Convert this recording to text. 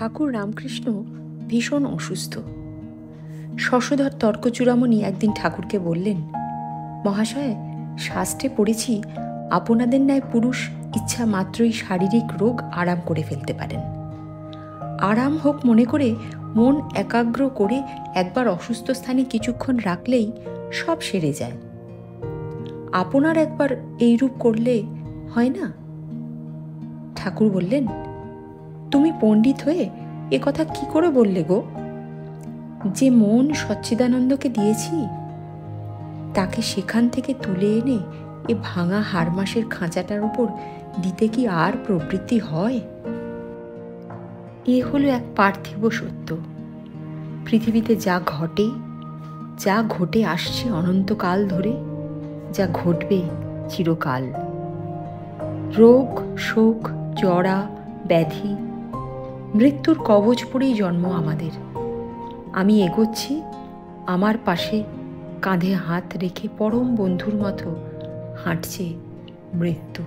ঠাকুর রামকৃষ্ণ ভীষণ অসুস্থ। শশধর তর্কচূড়ামণি একদিন ঠাকুরকে বললেন, মহাশয়, শাস্ত্রে পড়েছি আপনাদের ন্যায় পুরুষ ইচ্ছা মাত্রই শারীরিক রোগ আরাম করে ফেলতে পারেন। আরাম হোক মনে করে মন একাগ্র করে একবার অসুস্থ স্থানে কিছুক্ষণ রাখলেই সব সেরে যায়। আপনার একবার এইরূপ করলে হয় না? ঠাকুর বললেন, তুমি পণ্ডিত হয়ে এ কথা কি করে বললে গো? যে মন সচ্চিদানন্দকে দিয়েছি তাকে সেখান থেকে তুলে এনে এ ভাঙা হাড়মাসের খাঁচাটার উপর দিতে কি আর প্রবৃত্তি হয়? এ হলো এক পার্থিব সত্য। পৃথিবীতে যা ঘটে, যা ঘটে আসছে অনন্তকাল ধরে, যা ঘটবে চিরকাল, রোগ শোক জরা ব্যাধি মৃত্যুর কবচ পড়েই জন্ম আমাদের। আমি এগোচ্ছি, আমার পাশে কাঁধে হাত রেখে পরম বন্ধুর মতো হাঁটছে মৃত্যু।